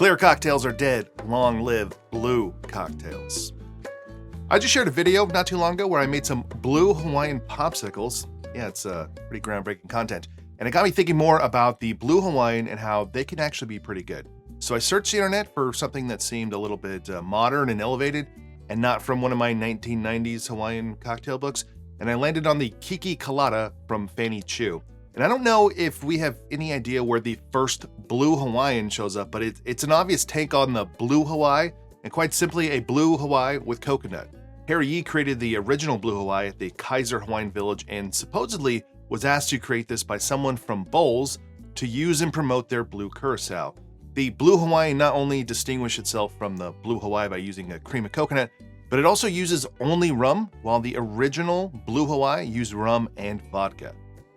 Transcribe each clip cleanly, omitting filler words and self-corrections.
Clear cocktails are dead. Long live blue cocktails. I just shared a video not too long ago where I made some Blue Hawaiian popsicles. Yeah, it's pretty groundbreaking content. And it got me thinking more about the Blue Hawaiian and how they can actually be pretty good. So I searched the internet for something that seemed a little bit modern and elevated and not from one of my 1990s Hawaiian cocktail books. And I landed on the KiKiKōlada from Fanny Chu. And I don't know if we have any idea where the first Blue Hawaiian shows up, but it's an obvious take on the Blue Hawaii, and quite simply a Blue Hawaii with coconut. Harry Yee created the original Blue Hawaii at the Kaiser Hawaiian Village and supposedly was asked to create this by someone from Bowls to use and promote their blue curacao. The Blue Hawaiian not only distinguished itself from the Blue Hawaii by using a cream of coconut, but it also uses only rum, while the original Blue Hawaii used rum and vodka.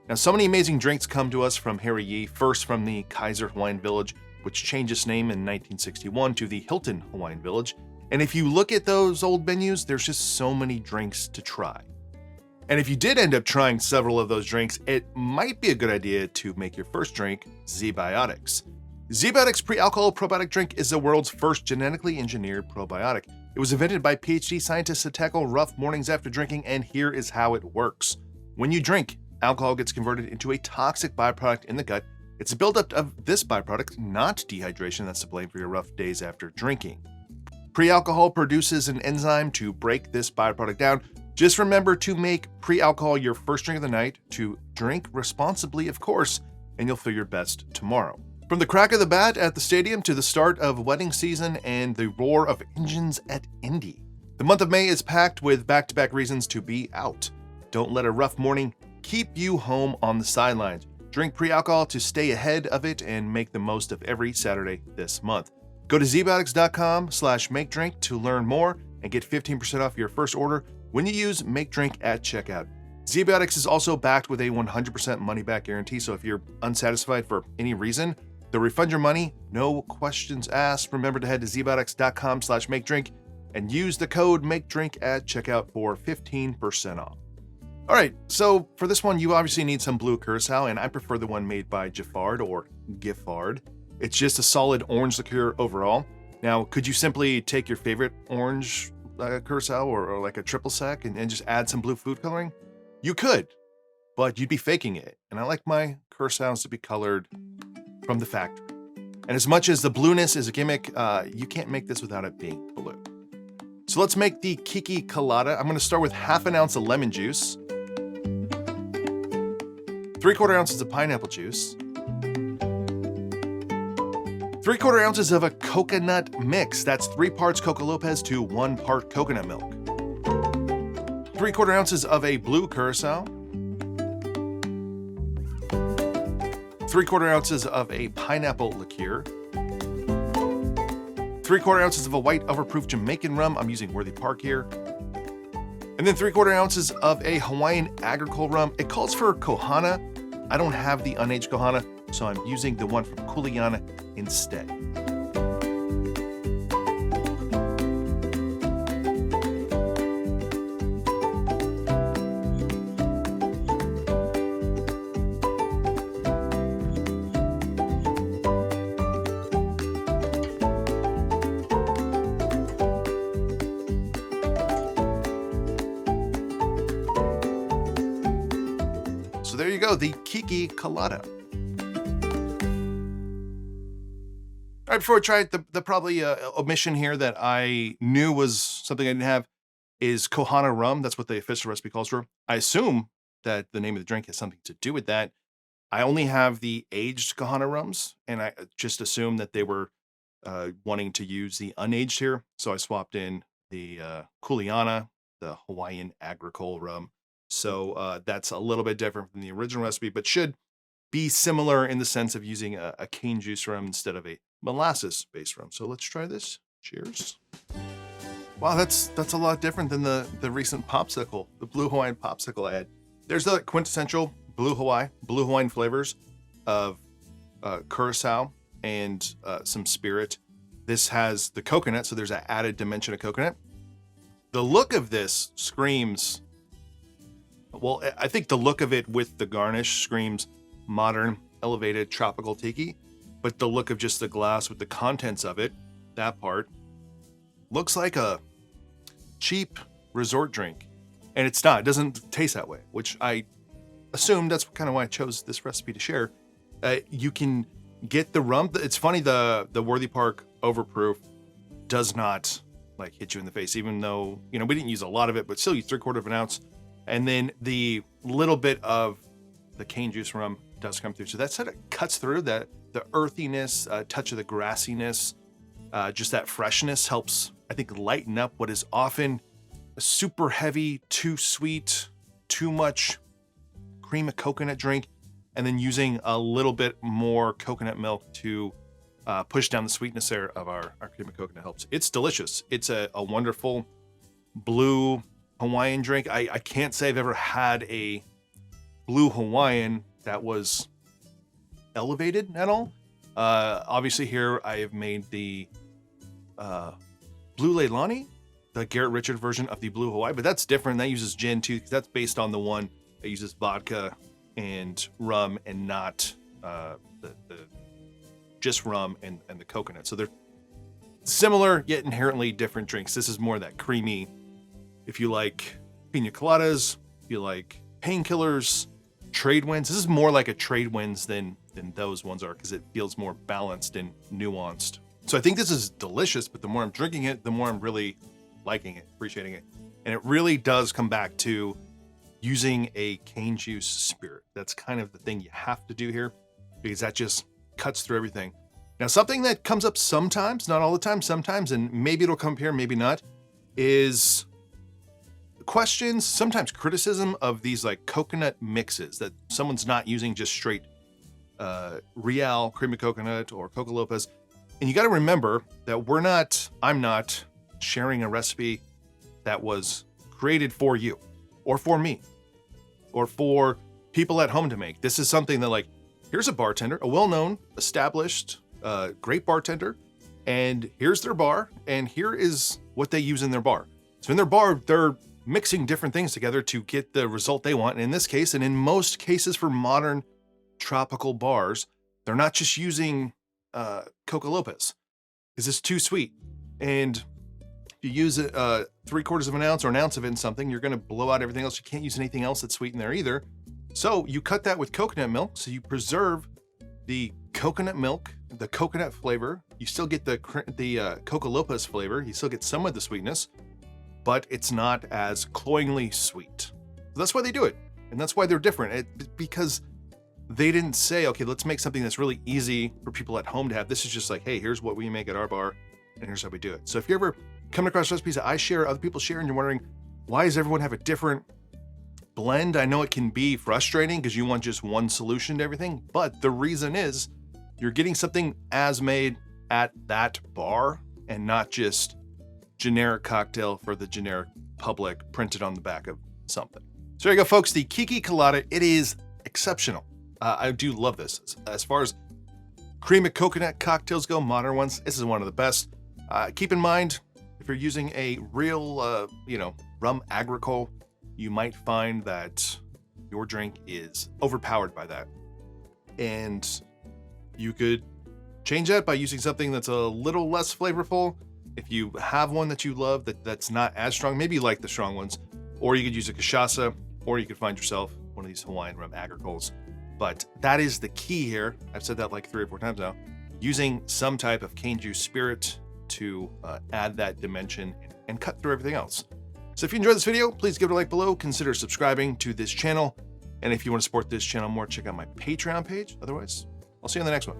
Now, so many amazing drinks come to us from Harry Yee, first from the Kaiser Hawaiian Village, which changed its name in 1961 to the Hilton Hawaiian Village. And if you look at those old menus, there's just so many drinks to try. And if you did end up trying several of those drinks, it might be a good idea to make your first drink ZBiotics. ZBiotics Pre-Alcohol Probiotic Drink is the world's first genetically engineered probiotic. It was invented by PhD scientists to tackle rough mornings after drinking, and here is how it works. When you drink, alcohol gets converted into a toxic byproduct in the gut. It's a buildup of this byproduct, not dehydration, that's to blame for your rough days after drinking. Pre-alcohol produces an enzyme to break this byproduct down. Just remember to make pre-alcohol your first drink of the night, to drink responsibly, of course, and you'll feel your best tomorrow. From the crack of the bat at the stadium to the start of wedding season and the roar of engines at Indy, the month of May is packed with back-to-back reasons to be out. Don't let a rough morning keep you home on the sidelines. Drink pre-alcohol to stay ahead of it and make the most of every Saturday this month. Go to zbiotics.com/makedrink to learn more and get 15% off your first order when you use MakeDrink at checkout. ZBiotics is also backed with a 100% money-back guarantee, so if you're unsatisfied for any reason, they'll refund your money, no questions asked. Remember to head to zbiotics.com/makedrink and use the code MakeDrink at checkout for 15% off. All right, so for this one, you obviously need some blue curacao, and I prefer the one made by Giffard or Giffard. It's just a solid orange liqueur overall. Now, could you simply take your favorite orange curacao or like a triple sec and just add some blue food coloring? You could, but you'd be faking it. And I like my curacaos to be colored from the factory. And as much as the blueness is a gimmick, you can't make this without it being blue. So let's make the KiKiKōlada. I'm going to start with half an ounce of lemon juice, 3/4 ounces of pineapple juice, 3/4 ounces of a coconut mix. That's 3 parts Coco Lopez to 1 part coconut milk. 3/4 ounces of a blue curacao. 3/4 ounces of a pineapple liqueur. 3/4 ounces of a white overproof Jamaican rum. I'm using Worthy Park here. And then 3/4 ounces of a Hawaiian Agricole rum. It calls for KoHana. I don't have the unaged KoHana, so I'm using the one from KoHana instead. So there you go, the KiKiKōlada. All right, before I try it, the probably omission here that I knew was something I didn't have is KoHana rum. That's what the official recipe calls for. I assume that the name of the drink has something to do with that. I only have the aged KoHana rums, and I just assumed that they were wanting to use the unaged here. So I swapped in the KoHana, the Hawaiian Agricole rum. So that's a little bit different from the original recipe, but should be similar in the sense of using a cane juice rum instead of a molasses-based rum. So let's try this. Cheers. Wow, that's a lot different than the recent popsicle, the Blue Hawaiian popsicle I had. There's the quintessential Blue Hawaiian flavors of curacao and some spirit. This has the coconut, so there's an added dimension of coconut. The look of this screams, well, I think the look of it with the garnish screams modern, elevated, tropical tiki. but the look of just the glass with the contents of it, that part, looks like a cheap resort drink. And it's not. It doesn't taste that way, which I assume that's kind of why I chose this recipe to share. You can get the rum. It's funny, the Worthy Park overproof does not like hit you in the face, even though, you know, we didn't use a lot of it, but still use 3/4 of an ounce. And then the little bit of the cane juice rum does come through. So that sort of cuts through the earthiness, touch of the grassiness, just that freshness helps, I think, lighten up what is often a super heavy, too sweet, too much cream of coconut drink, and then using a little bit more coconut milk to push down the sweetness there of our cream of coconut helps. It's delicious. It's a wonderful Blue Hawaiian drink. I can't say I've ever had a Blue Hawaiian that was elevated at all. Obviously here I have made the Blue Leilani, the Garrett Richard version of the Blue Hawaii, but that's different. That uses gin too, because that's based on the one that uses vodka and rum and not the just rum and the coconut. So they're similar yet inherently different drinks. This is more that creamy, if you like pina coladas, if you like painkillers, trade winds. This is more like a trade winds than those ones are, because it feels more balanced and nuanced. So I think this is delicious, but the more I'm drinking it, the more I'm really liking it, appreciating it. And it really does come back to using a cane juice spirit. That's kind of the thing you have to do here, because that just cuts through everything. Now, something that comes up sometimes, not all the time, sometimes, and maybe it'll come up here, maybe not, is questions, sometimes criticism of these like coconut mixes that someone's not using just straight Real cream of coconut or Coco Lopez. And you got to remember that I'm not sharing a recipe that was created for you or for me or for people at home to make. This is something that, like, here's a bartender, a well-known, established, great bartender, and here's their bar, and here is what they use in their bar. So in their bar, they're mixing different things together to get the result they want. And in this case, and in most cases for modern tropical bars, they're not just using Coco Lopez because it's too sweet. And if you use 3/4 of an ounce or an ounce of it in something, you're going to blow out everything else. You can't use anything else that's sweet in there either. So you cut that with coconut milk. So you preserve the coconut milk, the coconut flavor. You still get the Coco Lopez flavor. You still get some of the sweetness, but it's not as cloyingly sweet. So that's why they do it. And that's why they're different. Because they didn't say, okay, let's make something that's really easy for people at home to have. This is just like, hey, here's what we make at our bar, and here's how we do it. So if you ever come across recipes that I share, other people share, and you're wondering, why does everyone have a different blend? I know it can be frustrating because you want just one solution to everything, but the reason is you're getting something as made at that bar and not just generic cocktail for the generic public printed on the back of something. So there you go, folks. The KiKiKōlada, it is exceptional. I do love this. As far as cream of coconut cocktails go, modern ones, this is one of the best. Keep in mind, if you're using a real, rum Agricole, you might find that your drink is overpowered by that. And you could change that by using something that's a little less flavorful. If you have one that you love that's not as strong, maybe you like the strong ones, or you could use a cachaça, or you could find yourself one of these Hawaiian rum Agricoles. But that is the key here. I've said that like 3 or 4 times now. Using some type of cane juice spirit to add that dimension and cut through everything else. So if you enjoyed this video, please give it a like below. Consider subscribing to this channel. And if you want to support this channel more, check out my Patreon page. Otherwise, I'll see you on the next one.